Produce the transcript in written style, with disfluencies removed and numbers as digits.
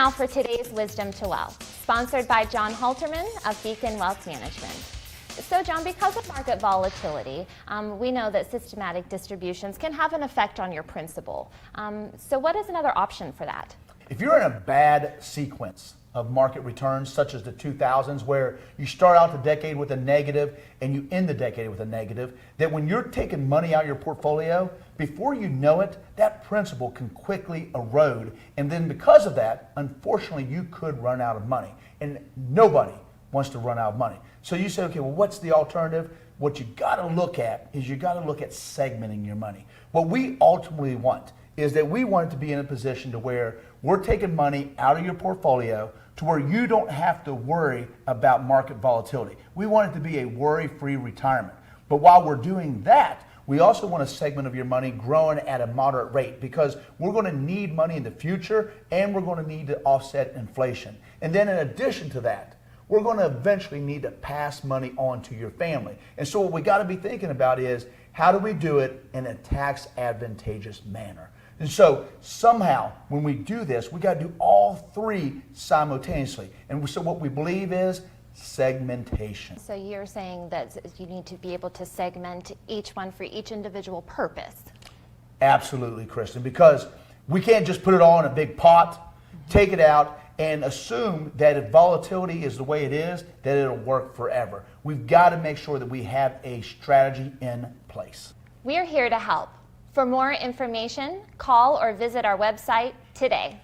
now for today's Wisdom to Wealth, sponsored by John Halterman of Beacon Wealth Management. So John, because of market volatility, we know that systematic distributions can have an effect on your principal. So what is another option for that? If you're in a bad sequence of market returns, such as the 2000s, where you start out the decade with a negative and you end the decade with a negative, that when you're taking money out of your portfolio, before you know it, that principal can quickly erode. And then because of that, unfortunately, you could run out of money. And nobody wants to run out of money. So you say, okay, well, what's the alternative? What you gotta look at is you gotta look at segmenting your money. What we ultimately want is that we want it to be in a position to where we're taking money out of your portfolio to where you don't have to worry about market volatility. We want it to be a worry-free retirement. But while we're doing that, we also want a segment of your money growing at a moderate rate, because we're going to need money in the future and we're going to need to offset inflation. And then in addition to that, we're going to eventually need to pass money on to your family. And so what we got to be thinking about is, how do we do it in a tax advantageous manner? And so somehow when we do this, we got to do all three simultaneously. And so what we believe is segmentation. So you're saying that you need to be able to segment each one for each individual purpose. Absolutely, Kristen, because we can't just put it all in a big pot, take it out, and assume that if volatility is the way it is, that it'll work forever. We've got to make sure that we have a strategy in place. We are here to help. For more information, call or visit our website today.